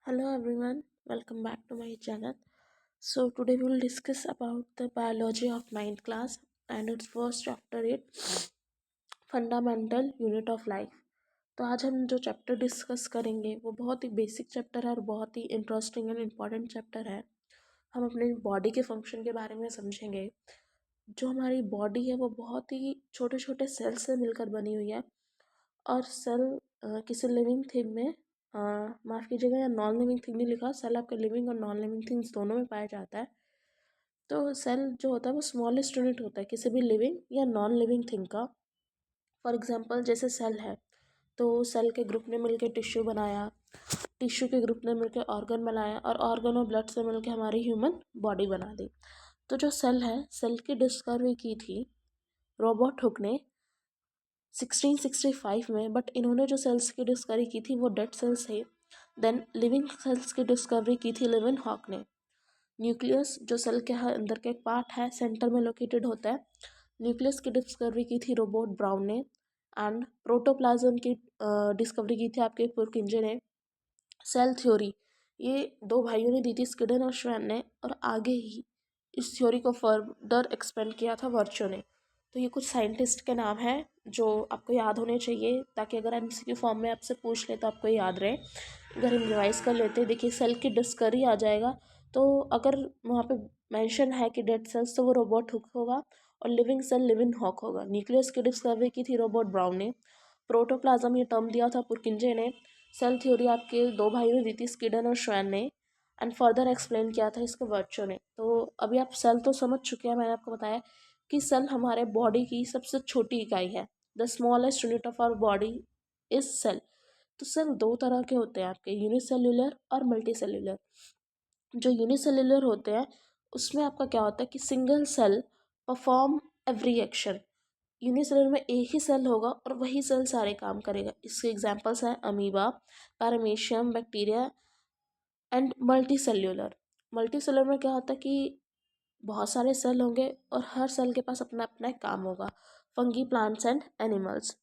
Hello everyone, welcome back to my channel. So today we will discuss about the biology of ninth class and its first chapter it fundamental unit of life. तो आज हम जो chapter discuss करेंगे वो बहुत ही basic chapter है और बहुत ही इंटरेस्टिंग एंड इम्पॉर्टेंट चैप्टर है। हम अपने बॉडी के फंक्शन के बारे में समझेंगे। जो हमारी बॉडी है वो बहुत ही छोटे छोटे सेल से मिलकर बनी हुई है और सेल किसी लिविंग थिंग में माफ़ कीजिएगा या नॉन लिविंग थिंग नहीं लिखा, सेल आपके लिविंग और नॉन लिविंग थिंग्स दोनों में पाया जाता है। तो सेल जो होता है वो स्मॉलेस्ट यूनिट होता है किसी भी लिविंग या नॉन लिविंग थिंग का। फॉर एग्जांपल जैसे सेल है तो सेल के ग्रुप ने मिलकर टिश्यू बनाया, टिश्यू के ग्रुप ने मिलकर ऑर्गन बनाया और ऑर्गन और ब्लड से मिलकर हमारी ह्यूमन बॉडी बना दी। तो जो सेल है, सेल की डिस्कवरी की थी रॉबर्ट हुक ने 1665 में, बट इन्होंने जो सेल्स की डिस्कवरी की थी वो डेड सेल्स थे। देन लिविंग सेल्स की डिस्कवरी की थी लिविन हॉक ने। न्यूक्लियस जो सेल के अंदर का एक पार्ट है, सेंटर में लोकेटेड होता है, न्यूक्लियस की डिस्कवरी की थी रोबर्ट ब्राउन ने। एंड प्रोटोप्लाज्म की डिस्कवरी की थी आपके पुरकिंजे ने। सेल थ्योरी ये दो भाइयों ने दी थी, स्किडन और श्वेन ने, और आगे ही इस थ्योरी को फर्दर एक्सपेंड किया था वर्चो ने। तो ये कुछ साइंटिस्ट के नाम हैं जो आपको याद होने चाहिए ताकि अगर एमसीक्यू फॉर्म में आपसे पूछ ले तो आपको याद रहे। अगर हम रिवाइज कर लेते हैं, देखिए सेल की डिस्कवरी आ जाएगा तो अगर वहाँ पे मेंशन है कि डेड सेल्स तो वो रोबोट हुक होगा और लिविंग सेल लिविन हॉक होगा। न्यूक्लियस की डिस्कवरी की थी रोबर्ट ब्राउन ने। प्रोटोप्लाज्म ये टर्म दिया था पुरकिंजे ने। सेल थ्योरी आपके दो भाइयों ने दी थी, स्किडन और श्वेन ने। एंड फर्दर एक्सप्लेन किया था इसको वर्चो ने। तो अभी आप सेल तो समझ चुके हैं, मैंने आपको बताया कि सेल हमारे बॉडी की सबसे छोटी इकाई है। The smallest unit of our body is cell. तो सेल दो तरह के होते हैं आपके, यूनिसेल्युलर और मल्टीसेल्युलर। जो यूनिसेल्युलर होते हैं उसमें आपका क्या होता है कि single cell perform every action. Unicellular में एक ही सेल होगा और वही सेल सारे काम करेगा। इसके एग्जांपल्स हैं amoeba, paramecium, bacteria and multicellular. Multicellular में क्या होता है कि बहुत सारे सेल होंगे और हर सेल के पास अपना अपना एक काम होगा। Fungi, plants and animals.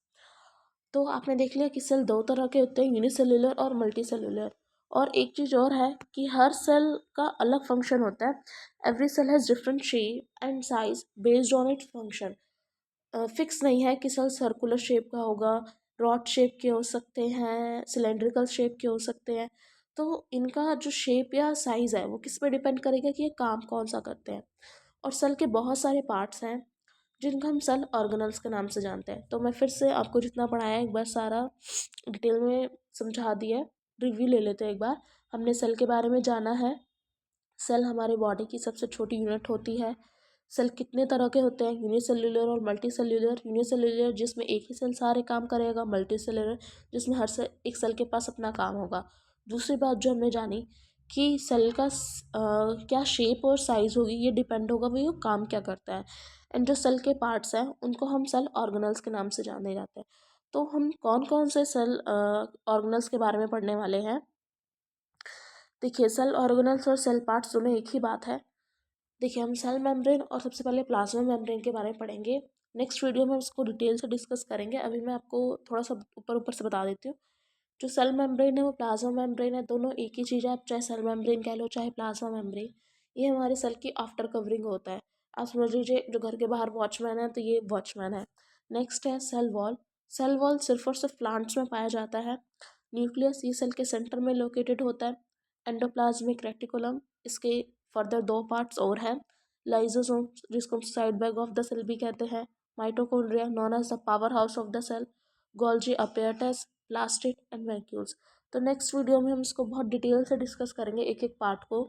तो आपने देख लिया कि सेल दो तरह के होते हैं, यूनिसेल्युलर और मल्टीसेल्युलर। और एक चीज़ और है कि हर सेल का अलग फंक्शन होता है। Every cell has different shape and size based on its function. Fix नहीं है कि सेल सर्कुलर शेप का होगा, रॉड शेप के हो सकते हैं, सिलेंड्रिकल शेप के हो सकते हैं। तो इनका जो शेप या साइज़ है वो किस पे डिपेंड करेगा कि ये काम कौन सा करते हैं। और सेल के बहुत सारे पार्ट्स हैं जिनको हम सेल ऑर्गेनल्स के नाम से जानते हैं। तो मैं फिर से आपको जितना पढ़ाया एक बार सारा डिटेल में समझा दिया, रिव्यू ले लेते हैं एक बार। हमने सेल के बारे में जाना है। सेल हमारे बॉडी की सबसे छोटी यूनिट होती है। सेल कितने तरह के होते हैं, यूनिसेल्युलर और मल्टीसेल्युलर। यूनिसेल्युलर जिसमें एक ही सेल सारे काम करेगा, मल्टीसेल्युलर जिसमें हर सेल एक सेल के पास अपना काम होगा। दूसरी बात जो हमने जानी कि सेल का क्या शेप और साइज़ होगी, ये डिपेंड होगा वो काम क्या करता है। एंड जो सेल के पार्ट्स हैं उनको हम सेल ऑर्गेनल्स के नाम से जाने जाते हैं। तो हम कौन कौन से सेल ऑर्गेनल्स के बारे में पढ़ने वाले हैं। देखिए सेल ऑर्गेनल्स और सेल पार्ट्स दोनों एक ही बात है। देखिए हम सेल मेम्ब्रेन और सबसे पहले प्लाज्मा मेम्ब्रेन के बारे में पढ़ेंगे। नेक्स्ट वीडियो में उसको डिटेल से डिस्कस करेंगे। अभी मैं आपको थोड़ा सा ऊपर ऊपर से बता देती हूँ। जो सेल मेम्ब्रेन है वो प्लाज्मा मेम्ब्रेन है, दोनों एक ही चीज़ है। आप चाहे सेल मेम्ब्रेन कह लो चाहे प्लाज्मा मेम्ब्रेन, ये हमारे सेल की आफ्टर कवरिंग होता है। आप समझ लीजिए जो घर के बाहर वॉचमैन है तो ये वॉचमैन है। नेक्स्ट है सेल वॉल। सेल वॉल सिर्फ और सिर्फ प्लांट्स में पाया जाता है। न्यूक्लियस ये सेल के सेंटर में लोकेटेड होता है। एंडोप्लाज्मिक रेटिकुलम, इसके फर्दर दो पार्ट्स और हैं। लाइजोसोम जिसको side bag of the cell भी कहते हैं। Mitochondria known as the power house of the cell. Golgi apparatus, plastid and vacuoles. तो नेक्स्ट वीडियो में हम इसको बहुत डिटेल से डिस्कस करेंगे एक एक पार्ट को,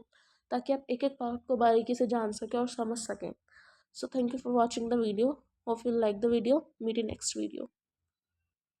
ताकि आप एक एक पार्ट को बारीकी से जान सकें और समझ सकें। So thank you for watching the video. Hope you like the video. Meet in next video.